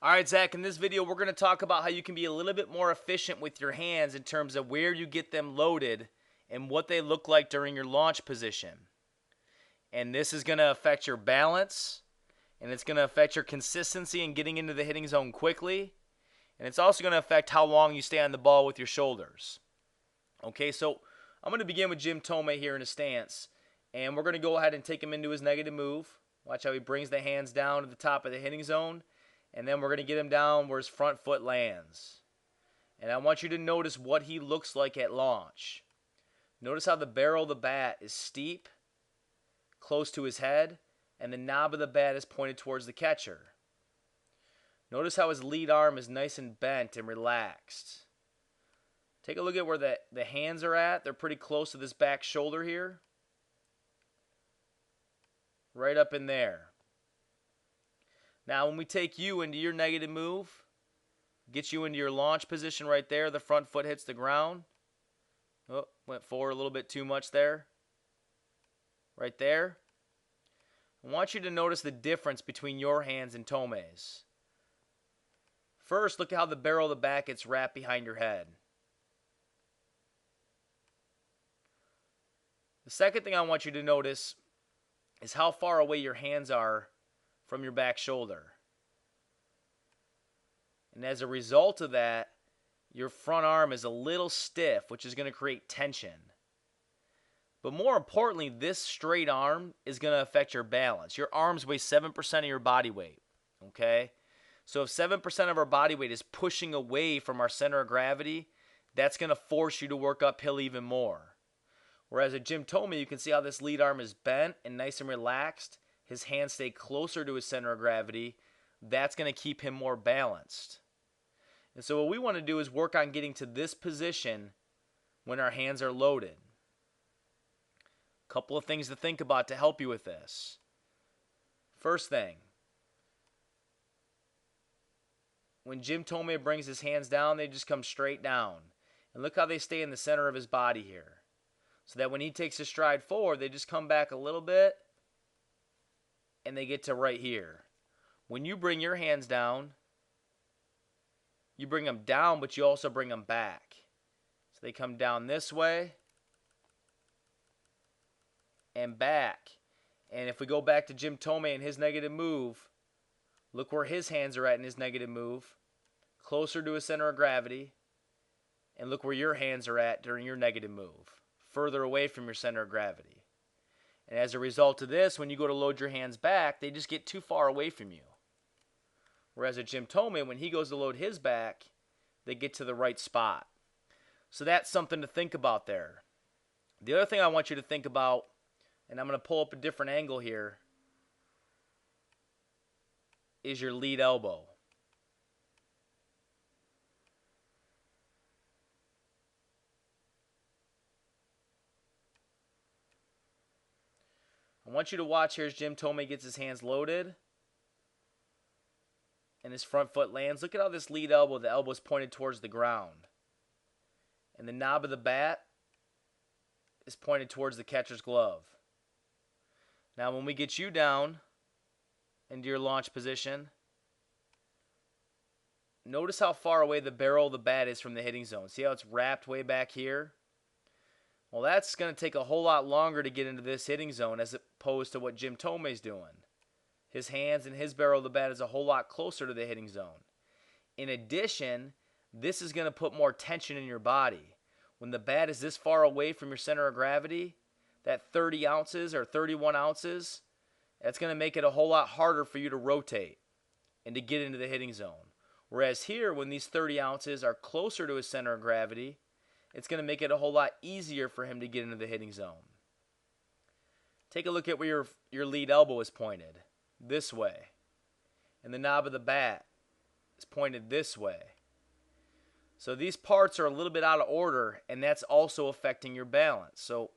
All right, Zach, in this video, we're going to talk about how you can be a little bit more efficient with your hands in terms of where you get them loaded and what they look like during your launch position. And this is going to affect your balance, and it's going to affect your consistency in getting into the hitting zone quickly, and it's also going to affect how long you stay on the ball with your shoulders. Okay, so I'm going to begin with Jim Tomei here in a stance, and we're going to go ahead and take him into his negative move. Watch how he brings the hands down to the top of the hitting zone. And then we're going to get him down where his front foot lands. And I want you to notice what he looks like at launch. Notice how the barrel of the bat is steep, close to his head, and the knob of the bat is pointed towards the catcher. Notice how his lead arm is nice and bent and relaxed. Take a look at where the hands are at. They're pretty close to this back shoulder here. Right up in there. Now, when we take you into your negative move, get you into your launch position right there, the front foot hits the ground. Oh, went forward a little bit too much there. Right there. I want you to notice the difference between your hands and Tomei's. First, look at how the barrel of the bat gets wrapped behind your head. The second thing I want you to notice is how far away your hands are from your back shoulder. And as a result of that, your front arm is a little stiff, which is going to create tension. But more importantly, this straight arm is going to affect your balance. Your arms weigh 7% of your body weight, okay? So if 7% of our body weight is pushing away from our center of gravity, that's going to force you to work uphill even more. Whereas at Jim Tomei, you can see how this lead arm is bent and nice and relaxed. His hands stay closer to his center of gravity. That's going to keep him more balanced. And so what we want to do is work on getting to this position when our hands are loaded. A couple of things to think about to help you with this. First thing, when Jim Tomei brings his hands down, they just come straight down. And look how they stay in the center of his body here. So that when he takes a stride forward, they just come back a little bit and they get to right here. When you bring your hands down, you bring them down, but you also bring them back. So they come down this way and back. And if we go back to Jim Tomei and his negative move, look where his hands are at in his negative move, closer to his center of gravity, and look where your hands are at during your negative move, further away from your center of gravity. And as a result of this, when you go to load your hands back, they just get too far away from you. Whereas at Jim Tomei, when he goes to load his back, they get to the right spot. So that's something to think about there. The other thing I want you to think about, and I'm going to pull up a different angle here, is your lead elbow. I want you to watch here as Jim Tomei gets his hands loaded and his front foot lands. Look at how this lead elbow, the elbow is pointed towards the ground. And the knob of the bat is pointed towards the catcher's glove. Now when we get you down into your launch position, notice how far away the barrel of the bat is from the hitting zone. See how it's wrapped way back here? Well, that's going to take a whole lot longer to get into this hitting zone as opposed to what Jim Tomei's doing. His hands and his barrel of the bat is a whole lot closer to the hitting zone. In addition, this is going to put more tension in your body. When the bat is this far away from your center of gravity, that 30 ounces or 31 ounces, that's going to make it a whole lot harder for you to rotate and to get into the hitting zone. Whereas here, when these 30 ounces are closer to his center of gravity, it's going to make it a whole lot easier for him to get into the hitting zone. Take a look at where your lead elbow is pointed, this way. And the knob of the bat is pointed this way. So these parts are a little bit out of order, and that's also affecting your balance. So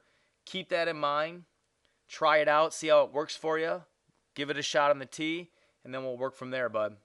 keep that in mind. Try it out, see how it works for you. Give it a shot on the tee, and then we'll work from there, bud.